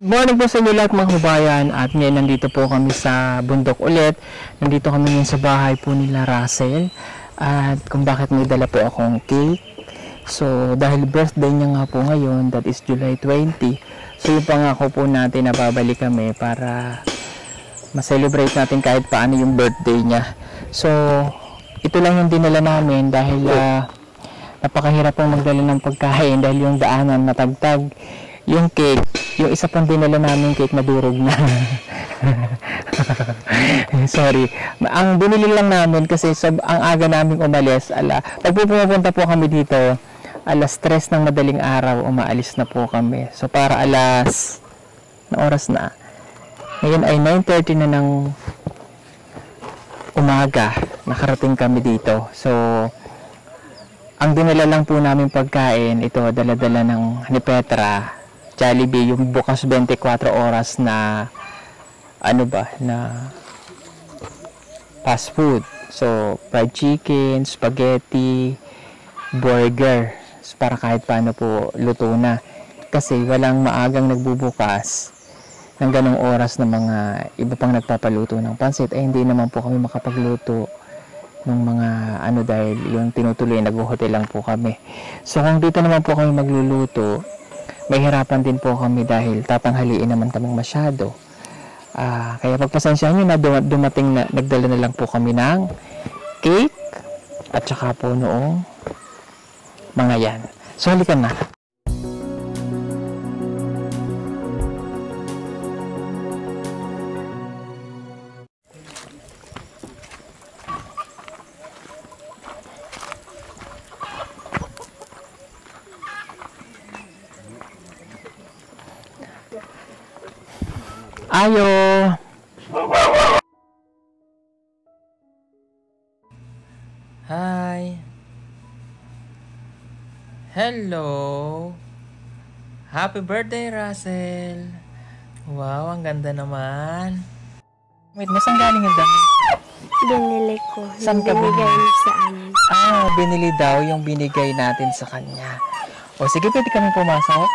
Morning po sa inyo lahat mga kabayan, at ngayon nandito po kami sa bundok ulit. Nandito kami ngayon sa bahay po nila Russell, at kung bakit may dala po akong cake. So dahil birthday niya nga po ngayon, that is July 20. So yung pangako po natin na babalik kami para ma-celebrate natin kahit paano yung birthday niya. So ito lang yung dinala namin dahil napakahirap pong magdala ng pagkain dahil yung daanan matagtag. Yung cake, yung isa pang dinala namin cake nadurog na. Sorry. Ang binili lang namin kasi ang aga namin umalis, pag pupunta po kami dito, alas 3 ng madaling araw, umaalis na po kami. So para na oras na. Ngayon ay 9:30 na ng umaga, nakarating kami dito. So ang dinala lang po namin pagkain, ito dala-dala ng ni Petra, Jollibee, yung bukas 24 oras na na fast food. So fried chicken, spaghetti, burger. So, para kahit paano po luto na. Kasi walang maagang nagbubukas ng ganong oras na mga iba pang nagpapaluto ng pansit. Hindi naman po kami makapagluto ng mga dahil yung tinutuloy, nag-hotel lang po kami. So kung dito naman po kami magluluto, may hirapan din po kami dahil tatanghaliin naman kaming masyado. Kaya pagpasensyahan nyo na dumating na, nagdala na lang po kami ng cake at saka po noong mga yan. So halika na. Ayo. Hi. Hello. Happy birthday, Russell. Wow, ang ganda naman. Wait, saan galing ang dami? Binili ko. Saan ka binigay binili? Sa amin. Binili daw yung binigay natin sa kanya. O sige, pwede kami pumasok?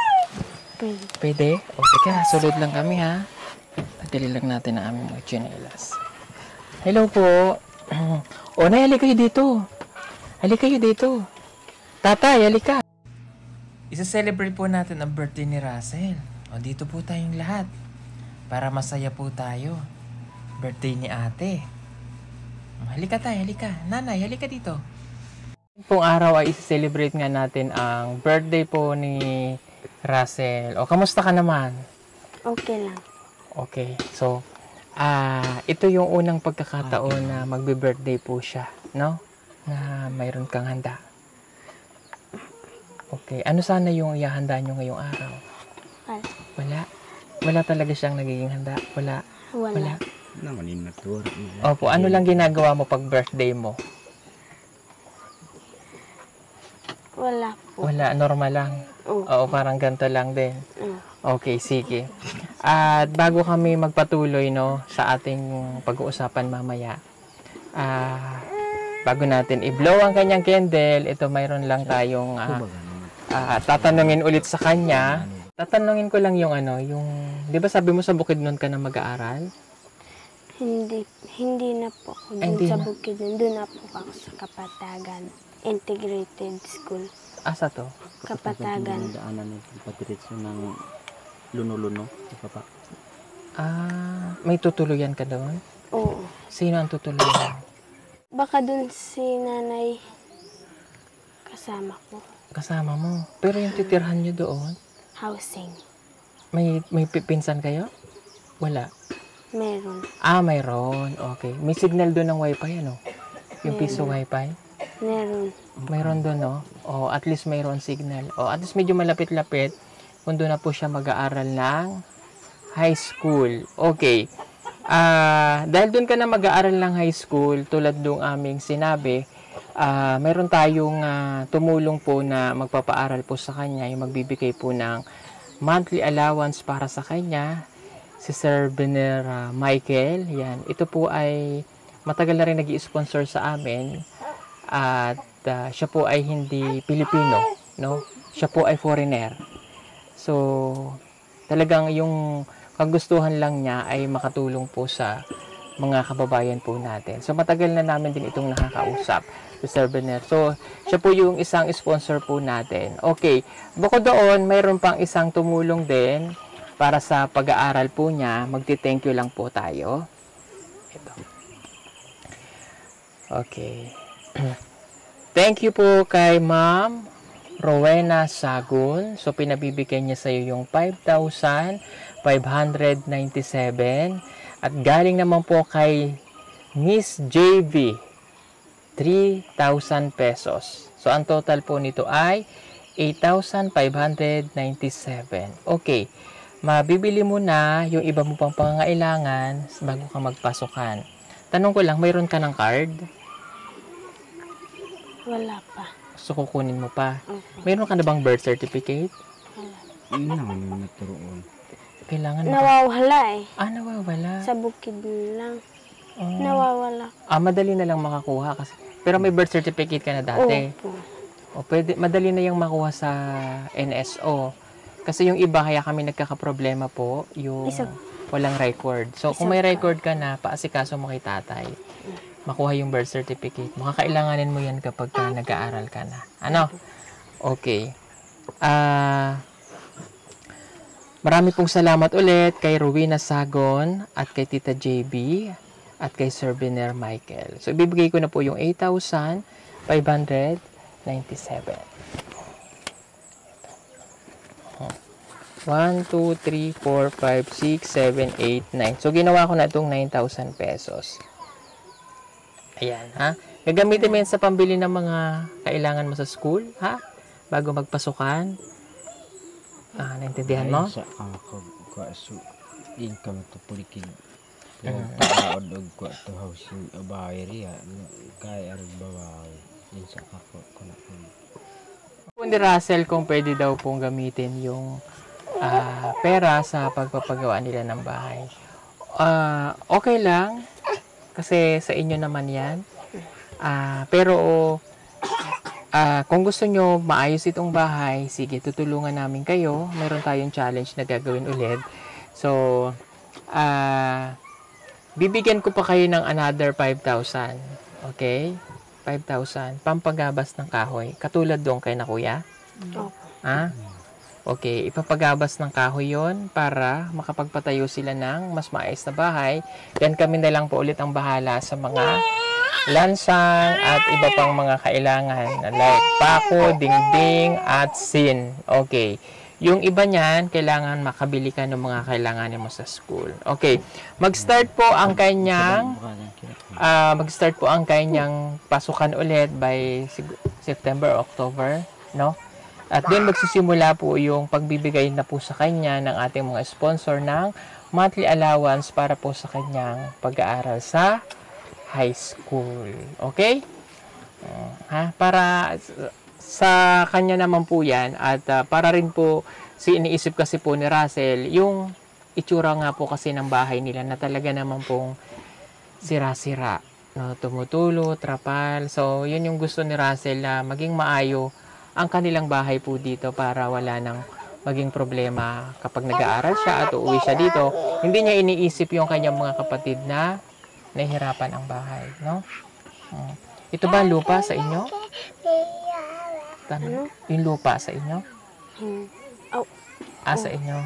Pwede. Pwede? O sige, sulod lang kami ha. Tagdali lang natin ang aming mga chinelas. Hello po. O, Nay, halika kayo dito. Halika kayo dito. Tatay, halika. Isa-celebrate po natin ang birthday ni Russell. O, dito po tayong lahat. Para masaya po tayo. Birthday ni ate. Halika tayo, halika. Nanay, halika dito. Pong araw ay isa-celebrate nga natin ang birthday po ni Russell. O, kamusta ka naman? Okay lang. Okay. So, ito yung unang pagkakataon na magbe-birthday po siya, no? Na mayroon kang handa. Okay. Ano sana yung ihahanda nyo ngayong araw? Wala. Wala talaga siyang nagiging handa? Wala. Wala. Opo. Ano lang ginagawa mo pag birthday mo? Wala po. Wala. Normal lang. Oo, parang ganito lang din. Okay, sige. At bago kami magpatuloy sa ating pag-uusapan mamaya, bago natin i-blow ang kanyang candle, ito mayroon lang tayong tatanungin ulit sa kanya. Tatanungin ko lang yung di ba sabi mo sa Bukidnon ka na mag-aaral? Hindi na po ako dun sa Bukidnon. Doon na po ako sa Kapatagan Integrated School. Asa to? Kapatagan. Daanan ng patiritso ng luno-luno. May tutuluyan ka doon? Oo. Sino ang tutuluyan? Baka dun si nanay kasama ko. Kasama mo. Pero yung titirhan nyo doon? Housing. May pinsan kayo? Wala. Meron. Mayroon. Okay. May signal doon ng wifi, ano? Yung piso wifi? Meron. Mayroon doon, no? O, at least mayroon signal. O, at least medyo malapit-lapit kung doon na po siya mag-aaral ng high school. Okay. Dahil doon ka na mag-aaral ng high school, tulad doong aming sinabi, mayroon tayong tumulong po na magpapaaral po sa kanya, yung magbibigay po ng monthly allowance para sa kanya, si Sir Bener Michael. Yan. Ito po ay matagal na rin nag-i-sponsor sa amin. At siya po ay hindi Pilipino, no? Siya po ay foreigner. So, Talagang yung kagustuhan lang niya ay makatulong po sa mga kababayan po natin. So matagal na namin din itong nakakausap, Mr. Bener. So siya po yung isang sponsor po natin. Okay, bukod doon, mayroon pang isang tumulong din para sa pag-aaral po niya. Magti-thank you lang po tayo. Ito. Okay. Thank you po kay Ma'am Rowena Sagun. So pinabibigyan niya sa iyo yung 5,597. At galing naman po kay Miss JV, 3,000 pesos. So, ang total po nito ay 8,597. Okay. Mabibili mo na yung iba mo pang pangangailangan bago ka magpasukan. Tanong ko lang, mayroon ka ng card? Wala pa. So, kukunin mo pa. Okay. Mayroon ka na bang birth certificate? Wala. Yun naman yung naturoon. Kailangan mo. Nawawala eh. Nawawala. Sa bukid lang. Oh. Nawawala. Madali na lang makakuha kasi. Pero may birth certificate ka na dati. Opo. O pwede, madali na yung makuha sa NSO. Kasi yung iba, kaya kami nagkakaproblema po, yung walang record. So, kung may record ka na, paasikaso mo kay tatay. Makuha yung birth certificate. Makakailanganin mo yan kapag nag-aaral ka na. Ano? Okay. Marami pong salamat ulit kay Rowena Sagon at kay Tita JB at kay Sir Bener Michael. So, ibibigay ko na po yung 8,597. 1, 2, 3, 4, 5, 6, 7, 8, 9. So, ginawa ko na itong 9,000 pesos. Ayan, ha? Gagamitin mo yan sa pambili ng mga kailangan mo sa school, ha? Bago magpasukan. Naintindihan mo? Sa ako so income to pulikin. Taod og ko to housing abayri ya kay arag bawaw. Din sa ako kuna. Po ni Russell kung pwede daw pong gamitin yung pera sa pagpapagawa nila ng bahay. Okay lang kasi sa inyo naman yan. Pero kung gusto nyo maayos itong bahay, sige, tutulungan namin kayo. Meron tayong challenge na gagawin ulit. So, bibigyan ko pa kayo ng another 5,000. Okay? 5,000. Pampagabas ng kahoy. Katulad doon kay na kuya. Opo. Okay, ipapagabas ng kahoy yon para makapagpatayo sila ng mas maayos na bahay. Then kami na lang po ulit ang bahala sa mga lansang at iba pang mga kailangan like pako, dingding at sin. Okay. Yung iba niyan, kailangan makabili ka ng mga kailangan mo sa school. Okay. Mag-start po ang kanyang pasukan ulit by September, October, no? At doon magsisimula po yung pagbibigay na po sa kanya ng ating mga sponsor ng monthly allowance para po sa kanyang pag-aaral sa high school. Okay? Para sa kanya naman po yan at para rin po iniisip kasi po ni Russell yung itsura nga po kasi ng bahay nila na talaga naman pong sira-sira. No, tumutulo, trapal. So, yun yung gusto ni Russell na maging maayo ang kanilang bahay po dito para wala nang maging problema kapag nag-aaral siya at uuwi siya dito. Hindi niya iniisip yung kanyang mga kapatid na nahihirapan ang bahay, no? Ito ba lupa sa inyo? Tanong, yung lupa sa inyo? Sa inyo?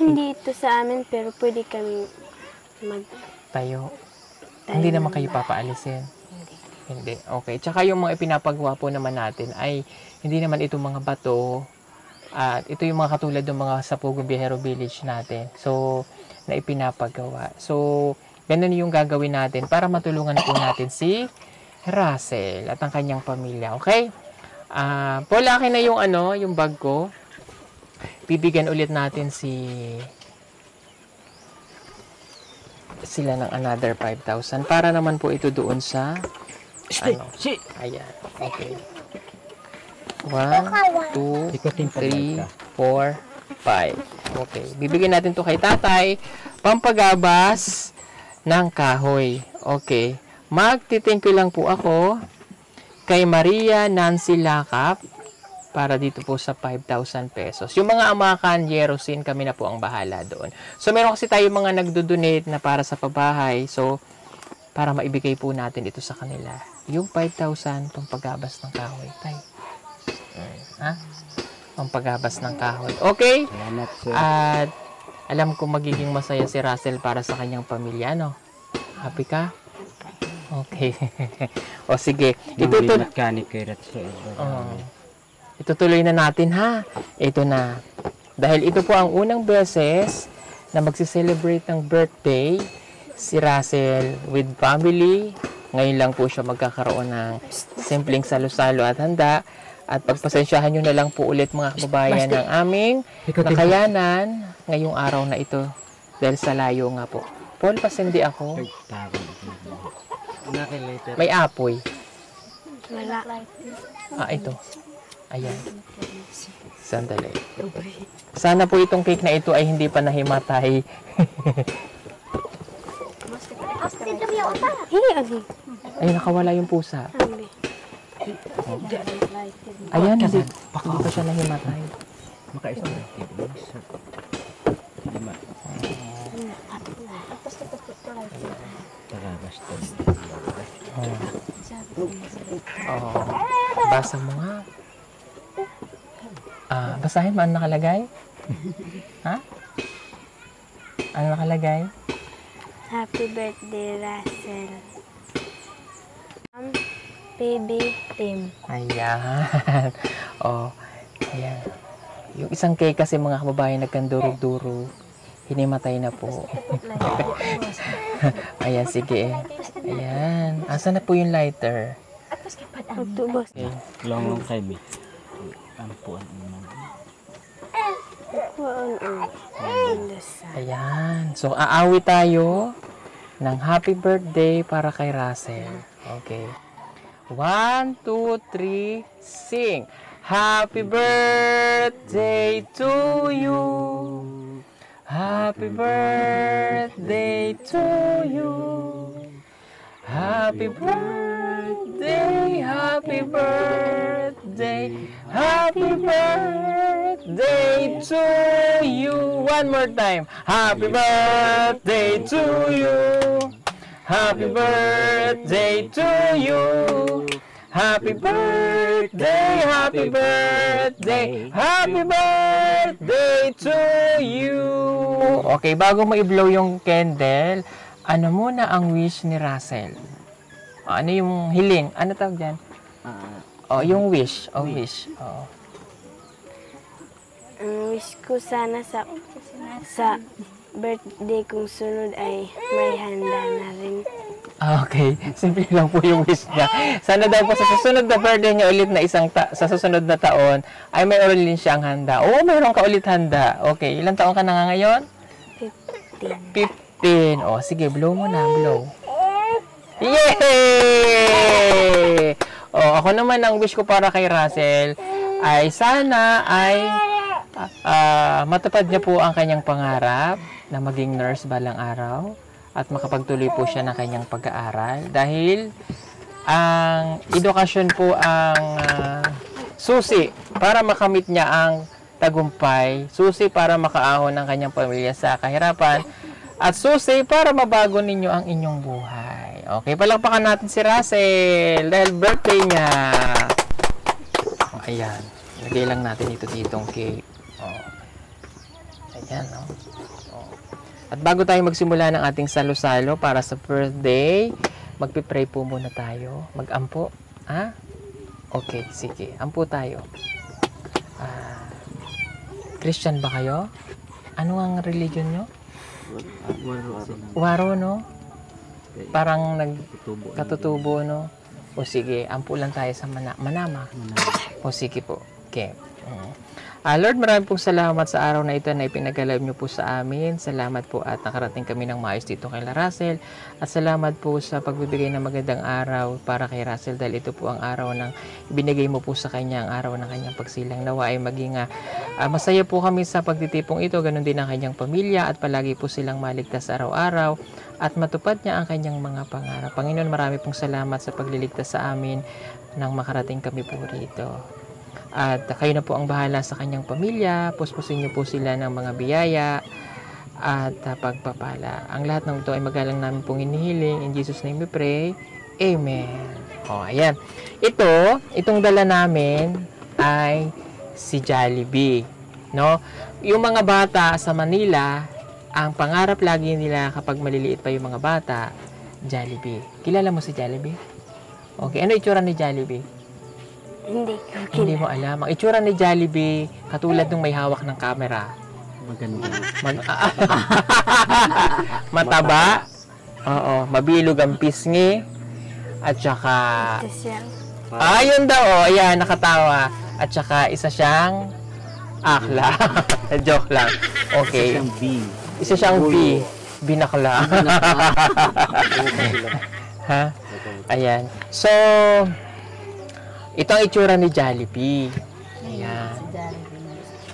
Hindi ito sa amin pero pwede kami Tayo. Hindi naman kayo papaalisin? Hindi. Okay. Tsaka yung mga ipinapagawa po naman natin ay hindi naman itong mga bato at ito yung mga katulad ng mga sa Pugo Biyahero Village natin. So, na ipinapagawa. So, ganun yung gagawin natin para matulungan po natin si Russell at ang kanyang pamilya. Okay? Paul, akin na yung yung bag ko. Bibigyan ulit natin sila ng another 5,000 para naman po ito doon sa ayan. Okay. 1, 2, 3, 4, 5. Okay. Bibigyan natin to kay tatay. Pampagabas ng kahoy. Okay. Magti-thank you lang po ako kay Maria Nancy Lakap para dito po sa 5,000 pesos. Yung mga amakan, Yerosin, kami na po ang bahala doon. So, meron kasi tayo mga nagdo-donate na para sa pabahay. So, para maibigay po natin ito sa kanila. Yung 5,000, pampagabas ng kahoy. Tay. Ha? Pampagabas ng kahoy. Okay? Salamat, sir. At alam ko magiging masaya si Russell para sa kanyang pamilya, no? Happy ka? Okay. O sige. Itutuloy. Manglimat ka ni kay Ratso. Itutuloy na natin, ha? Ito na. Dahil ito po ang unang beses na magsiselebrate ng birthday si Russell with family. Ngayon lang po siya magkakaroon ng simpleng salo-salo at handa. At pagpasensyahan nyo na lang po ulit mga kababayan ng aming nakayanan ngayong araw na ito. Dahil sa layo nga po. Paul, pasindi ako. May apoy. Wala. Ito. Ayan. Sandali. Sana po itong cake na ito ay hindi pa nahimatay. Ay, nakawala yung pusa. Ayan, hindi pa siya nahimatay. Basa mo nga. Basahin mo ano nakalagay? Ha? Ano nakalagay? Happy birthday, Russell. Baby Tim. Ayan. Ayan. Yung isang cake kasi mga kababayan nagkandurog-durog. Hinimatay na po. Ayan, sige. Ayan. Asa na po yung lighter? Magtubos. Okay. Long kay mi. Ampuan mo. Ayan. So, aawi tayo ng happy birthday para kay Russell. Okay. 1, 2, 3, sing! Happy birthday to you! Happy birthday to you! Happy birthday, happy birthday, happy birthday to you. One more time. Happy birthday to you. Happy birthday to you. Happy birthday, happy birthday, happy birthday to you. Okay, bago mo i-blow yung candle, ano muna ang wish ni Russell? Ano yung hiling? Ano tawag dyan? Yung wish. Wish. Ang wish ko sana sa birthday kong sunod ay may handa na rin. Okay, simple lang po yung wish niya. Sana daw po sa susunod na birthday niya ulit na sa susunod na taon ay may ulit siyang handa. Oo, mayroon ka ulit handa. Okay, ilang taon ka na nga ngayon? 15. Sige, blow mo na, blow. Yay! Ako naman ang wish ko para kay Russell ay sana ay matupad niya po ang kanyang pangarap na maging nurse balang araw at makapagtuloy po siya ng kanyang pag-aaral dahil ang edukasyon po ang susi para makamit niya ang tagumpay, susi para makaahon ang kanyang pamilya sa kahirapan at susi para mabago ninyo ang inyong buhay. Okay, palakpakan natin si Russell dahil birthday niya. Ayan, lagay lang natin ito ditong cake. Ayan, At bago tayo magsimula ng ating salo-salo para sa birthday, magpipray po muna tayo. Mag-ampo. Okay, sige. Ampo tayo. Christian ba kayo? Ano ang religion nyo? Waro, no? Parang nagkatutubo, no? O sige, ampo lang tayo sa Manama. O sige po. Okay. Lord, maraming pong salamat sa araw na ito na ipinag-alab niyo po sa amin. Salamat po at nakarating kami ng maayos dito kay Russell. At salamat po sa pagbibigay ng magandang araw para kay Russell dahil ito po ang araw ng binigay mo po sa kanya, ang araw ng kanyang pagsilang. Nawa ay maging masaya po kami sa pagtitipong ito. Ganon din ang kanyang pamilya at palagi po silang maligtas araw-araw at matupad niya ang kanyang mga pangarap. Panginoon, marami pong salamat sa pagliligtas sa amin nang makarating kami po rito. At kayo na po ang bahala sa kanyang pamilya. Puspusin niyo po sila ng mga biyaya at pagpapala. Ang lahat ng ito ay magalang namin pong inihiling. In Jesus' name we pray. Amen. O, ayan. Itong dala namin ay si Jollibee. No? Yung mga bata sa Manila, ang pangarap lagi nila kapag maliliit pa yung mga bata, Jollibee. Kilala mo si Jollibee? Okay. Ano itsura ni Jollibee? Hindi ko Hindi kilala. mo alam. Ang itsura ni Jollibee, katulad nung may hawak ng camera. Maganda. Mataba. Oo. Mabilog ang pisngi. At saka... Ito siya. Ayun daw. Oh, ayan, nakatawa. At saka isa siyang akla. Joke lang. Okay. Siyang B. Isa siyang B. Binakla. Ha? Ayan. So, ito ang itsura ni Jollibee. Ayan.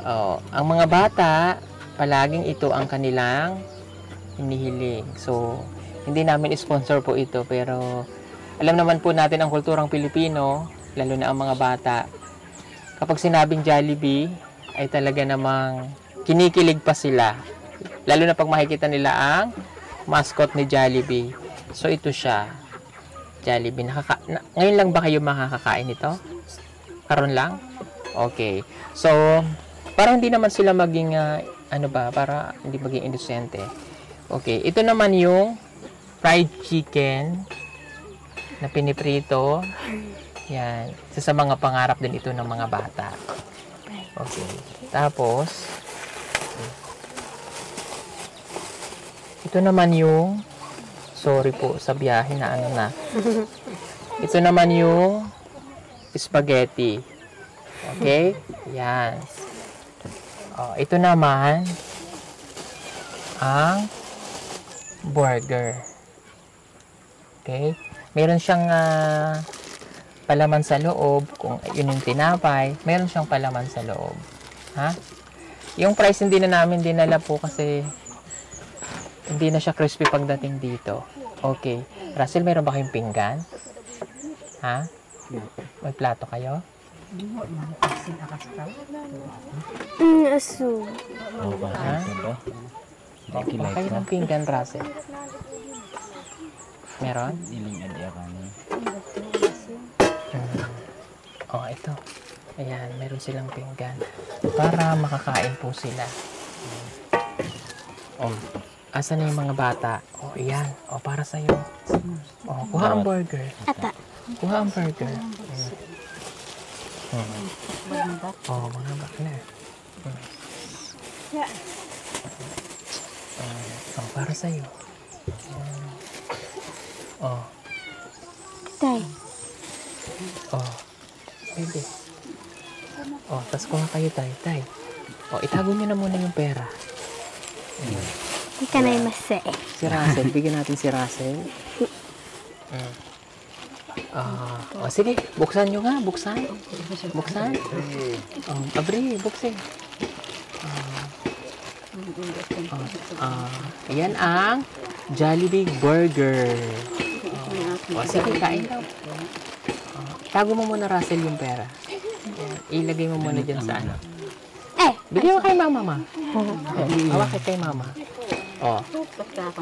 Oh, ang mga bata, palaging ito ang kanilang hinihiling. So, hindi namin sponsor po ito, pero alam naman po natin ang kulturang Pilipino, lalo na ang mga bata. Kapag sinabing Jollibee, ay talaga namang kinikilig pa sila. Lalo na pag makikita nila ang mascot ni Jollibee. So, ito siya. Jollibee. Ngayon lang ba kayo makakakain ito? Karon lang? Okay. So, para hindi naman sila maging, para hindi maging inosente. Okay. Ito naman yung fried chicken na piniprito. Yan. Isa sa mga pangarap din ito ng mga bata. Okay. Tapos, ito naman yung, sorry po sa biyahe na ano na. Ito naman yung spaghetti. Okay? Yan. Oh, ito naman ang burger. Okay? Meron siyang palaman sa loob. Kung yun yung tinapay, meron siyang palaman sa loob. Ha? Yung price hindi na namin dinala po kasi hindi na siya crispy pagdating dito. Okay. Russell, meron ba kayong pinggan? Ha? May plato kayo? Aso. Ha? Kayo ng pinggan, Russell? Meron? Iling adya kami. Oh, ito. Ayan, meron silang pinggan. Para makakain po sila. Oh, asan na yung mga bata? Oh, ayan. Oh, para sa'yo. Oh, kuha ang burger. Ata. Kuha ang burger. Oh, mga bakla. Oh, para sa'yo. Oh, Tay. oh. Pwede. Oh, tas kuha kayo, tay. Oh, itago nyo na muna yung pera. Hindi ka na yung masay. Si Russell, bigyan natin si Russell. Oh, sige, buksan nyo nga, buksan. Buksan. Oh, abri, buksin. Yan ang Jollibee Burger. Oh, sige, kain daw. Tago mo muna, Russell, yung pera. Ilagay mo muna dyan sa ano. Bigyan mo kay mama, ma. Hawak kay mama. Oh.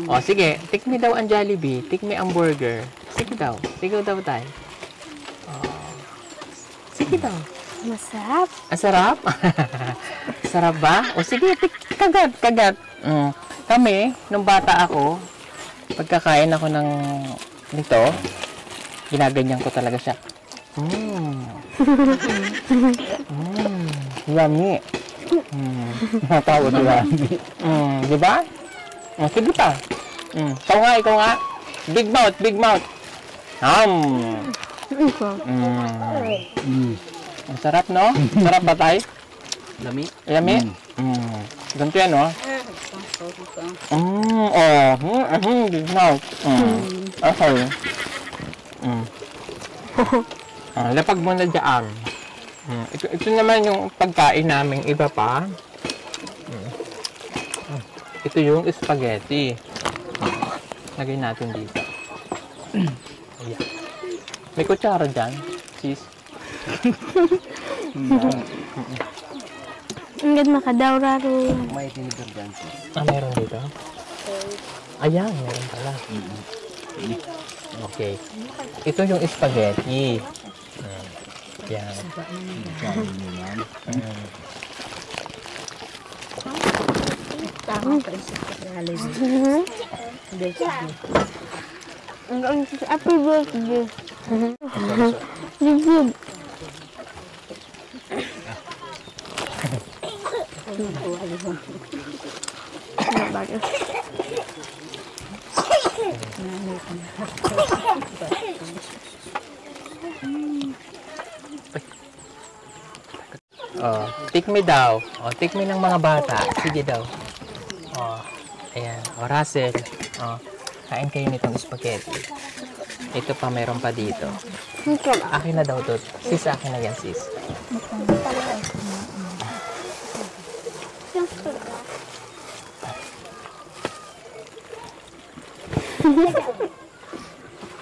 Oh, sige. Tikmi daw ang Jollibee. Tikmi ang burger. Sige daw. Sige daw tayo. Oh. Sige daw. Masarap. Ang sarap? Sarap ba? O sige, kagat. Kami, nung bata ako, pagkakain ako ng nito, ginaganyan ko talaga siya. Yummy. Natawad yummy. Di ba? Sige pa. Ikaw nga. Big mouth. Ang sarap, no? Sarap ba tayo? Lami? Lami? Ganito yan, no? Big mouth. Okay. Lapag mo na dyan. Ito naman yung pagkain namin iba pa. Ito yung spaghetti. Lagay natin dito. Ayan. May kutsara dyan, sis. Hanggat makadawra ro. May tinidor dyan sis. Meron dito? Ayan, meron pala. Okay. Ito yung spaghetti. Yan. Happy birthday. Good. Oh, tikmi daw. Oh, tikmi ng mga bata. Sige daw. Oh, ayan. Oh, Russell. Oh, kain kayo nitong spaghetti. Ito pa, meron pa dito. Akin na daw to. Sis, akin na yan, sis.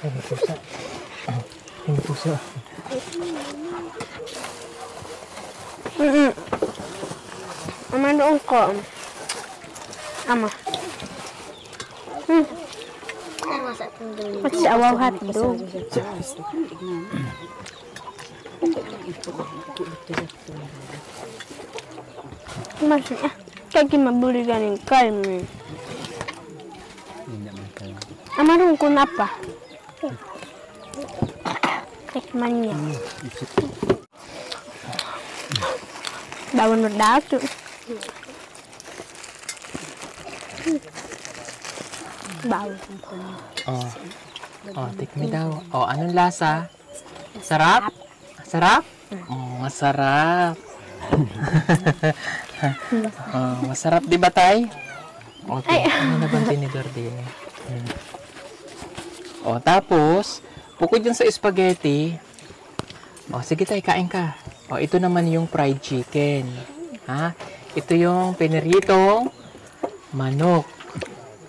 Ay, may pusa. Ay, may pusa. Ama doon ko. Ama. What's awaw hotdog? Mas kaki mabuli ganing kalme. Hindi naman kayo. Ama doon ko na pa. Tikman niya. Bawon berdato. Bawon. Oh. Oh, tikmi daw. Oh, anong lasa? Sarap? Sarap? Oh, masarap. Oh, masarap di ba, Tay? Okay. Ano na bang tinidor din? Oh, tapos, bukod dyan sa spaghetti, oh, sige Tay, kain ka. Oh, ito naman yung fried chicken. Ha? Ito yung piniritong manok.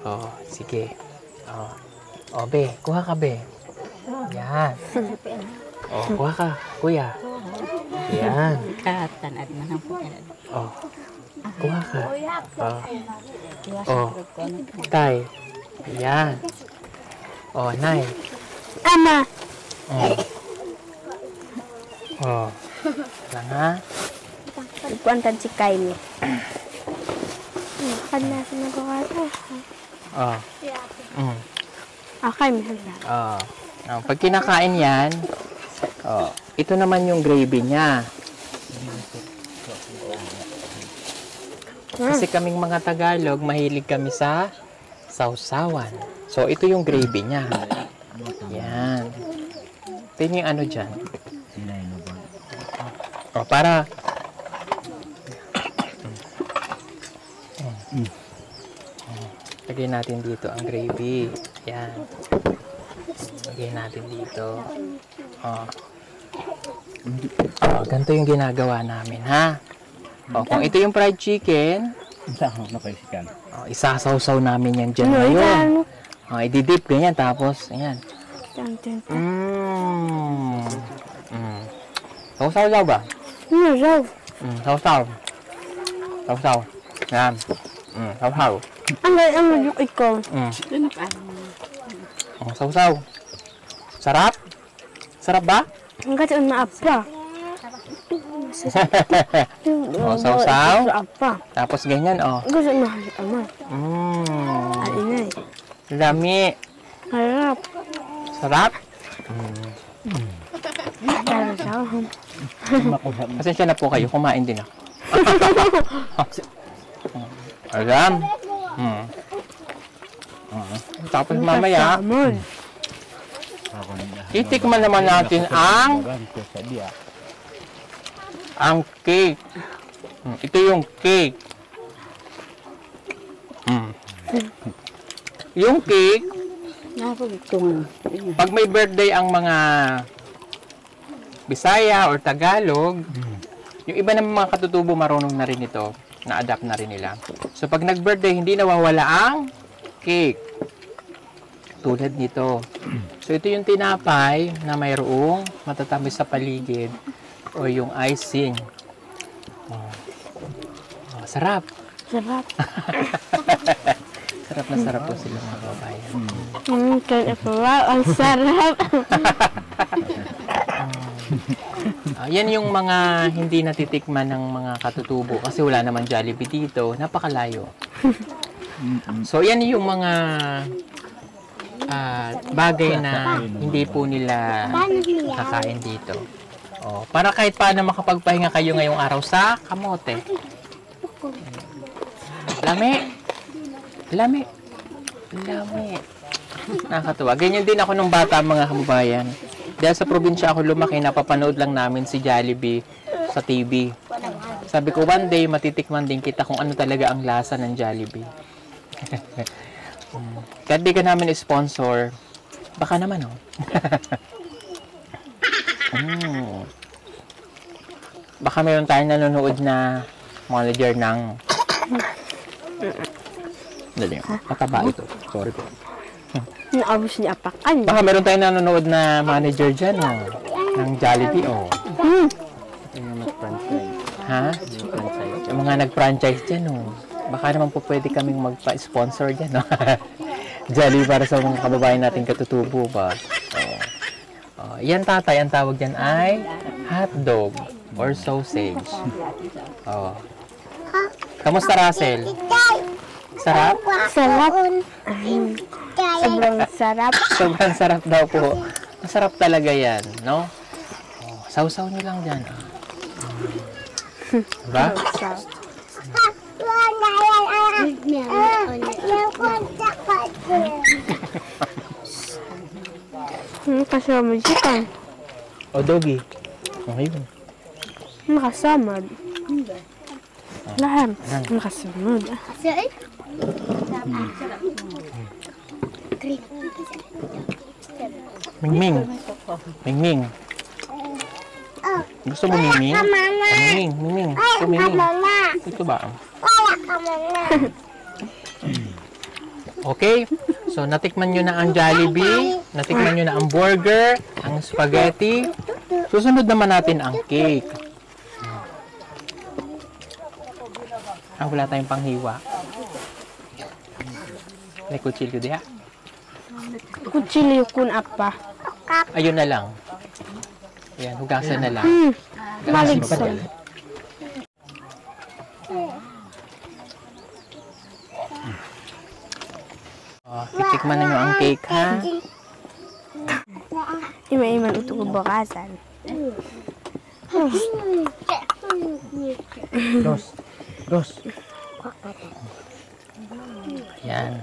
Oh, sige. Oh. Oh, be, kuha ka, be. Yan. Oh, kuha ka, kuya. Yan. Katanad na lang po. Oh. Kuha ka. Oh. Oh. Tay. Yan. Oh, Nay. Ama. Oh. Oh. Lang ha? Ikuantan si Kylie. Kanya sa nagkakata. Oh. Akay, mahal. Oh. Oh. Pag kinakain yan, oh, ito naman yung gravy niya. Kasi kaming mga Tagalog, mahilig kami sa sausawan. So, ito yung gravy niya. Yan. Ito yung ano dyan. O, para... Lagay natin dito ang gravy. Yan. Lagay natin dito. O. O, ganito yung ginagawa namin, ha? O, kung ito yung fried chicken, isasawsaw namin yan dyan ngayon. O, ididip ganyan, tapos, ayan. Sausaw ba? Sausaw. Sausaw. Yan. Sausaw. Ang yung ikaw. Oh, sausaw. Sarap? Sarap ba? Ang kasi maapa. Oh, sausaw. Apa? Tapos ganyan, oh. Gusto mahal ama. Alinay. Lami. Harap. Sarap? Sarap. Pasensya na po kayo, kumain din ako. Alam. Tapos mamaya, titikman naman natin ang cake. Ito yung cake. Yung cake, pag may birthday ang mga Bisaya or Tagalog, yung iba ng mga katutubo marunong na rin ito, na-adapt na rin nila. So pag nag-birthday, hindi nawawala ang cake. Tulad nito. So ito yung tinapay na mayroong matatamis sa paligid. o yung icing. Sarap. Sarap. Sarap na sarap po sila mga babayan. Kaya po, wow, ang sarap. Yan yung mga hindi natitikman ng mga katutubo kasi wala naman Jollibee dito. Napakalayo. So, yan yung mga bagay na hindi po nila kakain dito. Para kahit paano makapagpahinga kayo ngayong araw sa kamote. Lami. Lami. Lami. Nakakatuwa. Ganyan din ako nung bata, mga kababayan. Dahil sa probinsya ako lumaki, napapanood lang namin si Jollibee sa TV. Sabi ko, one day, matitikman din kita kung ano talaga ang lasa ng Jollibee. Kahit di ka namin sponsor, baka naman, oh. Baka mayroon tayong nanonood na manager ng... Dali, mataba ito. Sorry po. Naabos niya apakan. Baka meron tayong nanonood na manager dyan, oh. Ng Jollibee, oh. Yung mag-franchise. Ha? Yung mga nag-franchise dyan, oh. Baka naman po pwede kaming magpa-sponsor dyan, oh. Jollibee para sa mga kababayan natin katutubo ba? Yan tatay, ang tawag dyan ay hotdog or sausage. Kamusta, Russell? Sarap? Sarap. Sobrang sarap. Sobrang sarap daw po. Masarap talaga yan, no? Sausaw nyo lang dyan. Diba? Kasama siya. O, doggy. Okay yun. Nakasama. Lahat. Nakasunod. Mingming. Mingming. Gusto mo Mingming? Mingming. Mingming. Gusto Mingming. Ito ba? Okay. So, natikman nyo na ang Jollibee. Natikman nyo na ang burger, ang spaghetti. Susunod naman natin ang cake. Wala tayong panghiwa. May kutsilyo diha. Kutsilyo kun apa. Ayun na lang. Ayan, hugasan na lang. Maligsan. Titikman na nyo ang cake, ha? Ima-iman ito ko bakasan. Dos. Ayan.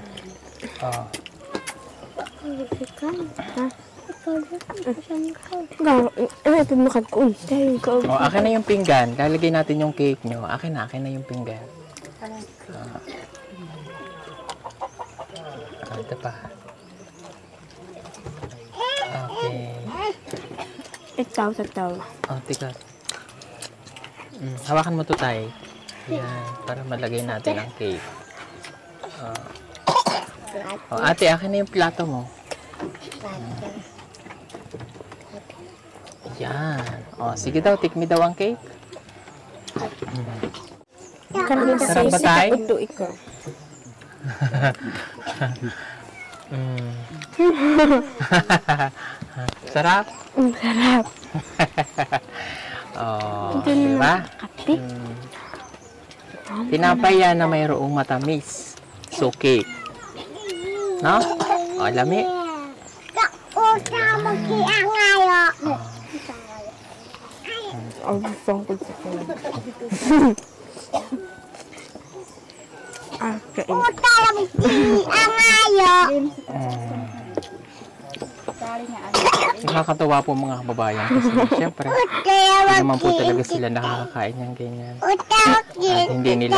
Ito nakagkuun. Akin na yung pinggan. Lalagay natin yung cake nyo. Akin na yung pinggan. Ito pa. Okay. Itaw. Tika. Hawakan mo to, tay. Ayan, para malagay natin ang cake. Ate, akin na yung plato mo. Yan. Sige daw, tikmi daw ang cake. Sarap ba, tay? Sarap? Sarap. Diba? Kape. Tinapay yan na mayroong matamis. So, cake. No? Lami. Nakakatawa po mga kababayan kasi siyempre hindi naman po talaga sila nakakakain ng ganyan at hindi nila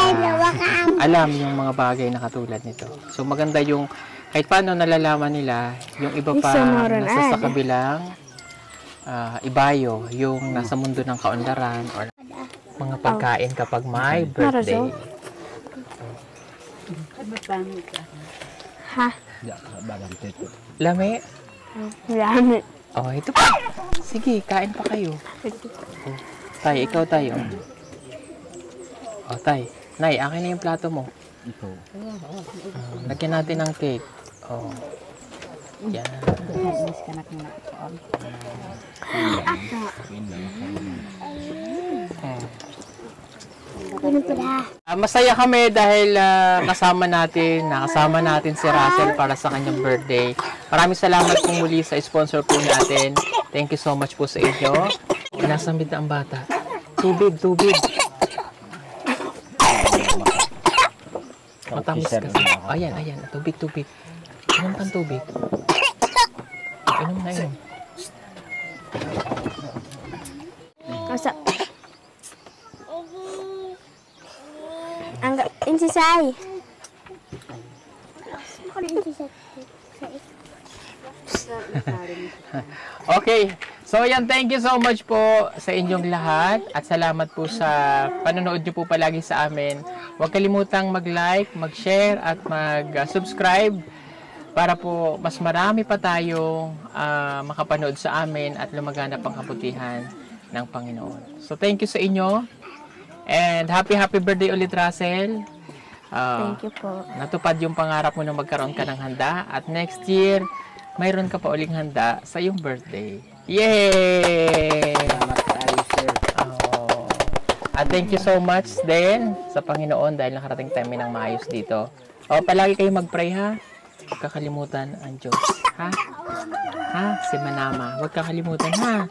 alam yung mga bagay na katulad nito. So maganda yung kahit paano nalalaman nila yung iba pa nasa sa kabilang ibayo, yung nasa mundo ng kaunlaran or mga pagkain kapag may birthday. Ha? Lami? Lami. Ito pa. Sige, kain pa kayo. Tay, ikaw tayo. O, tay. Nay, akin na yung plato mo. Ikaw. Lagyan natin ng cake. O. Yan. Hadis ka na kung nakuhaan. Masaya kami dahil nakasama natin si Russell para sa kanyang birthday. Maraming salamat po muli sa sponsor po natin. Thank you so much po sa inyo. Nasambit na ang bata. Tubig. Matamis kasi. Ayan. Tubig. Inom kang tubig. Inom na inom. Kausap. Angga, insisay. Okay. So yan, thank you so much po sa inyong lahat at salamat po sa panonood nyo po palagi sa amin. Huwag kalimutang mag-like, mag-share at mag-subscribe para po mas marami pa tayong makapanood sa amin at lumaganap ang kabutihan ng Panginoon. So thank you sa inyo and happy birthday ulit, Russell. Thank you po. Natupad yung pangarap mo na magkaroon ka ng handa at next year mayroon ka pa uling handa sa iyong birthday. Yay! Salamat kayo, sir. Oh. At thank you so much din sa Panginoon dahil nakarating tayo ng maayos dito. Palagi kayo mag-pray, ha? Huwag kakalimutan ang Diyos. Ha? Ha? Si Manama. Huwag kakalimutan, ha?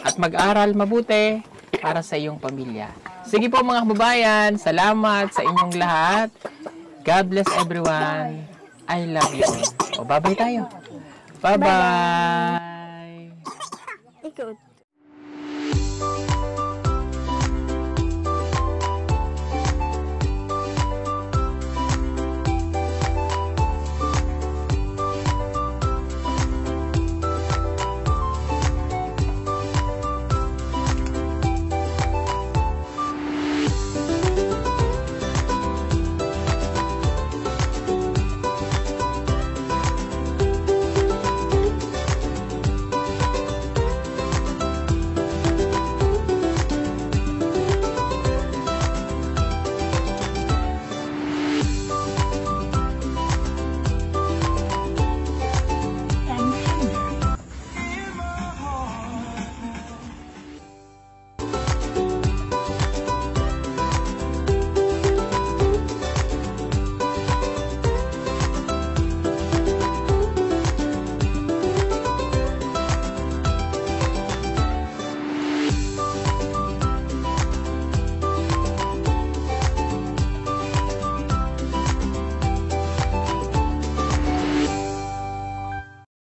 At mag-aral mabuti para sa iyong pamilya. Sige po mga kababayan, salamat sa inyong lahat. God bless everyone. I love you all. Bye-bye tayo. Bye-bye. Ikaw.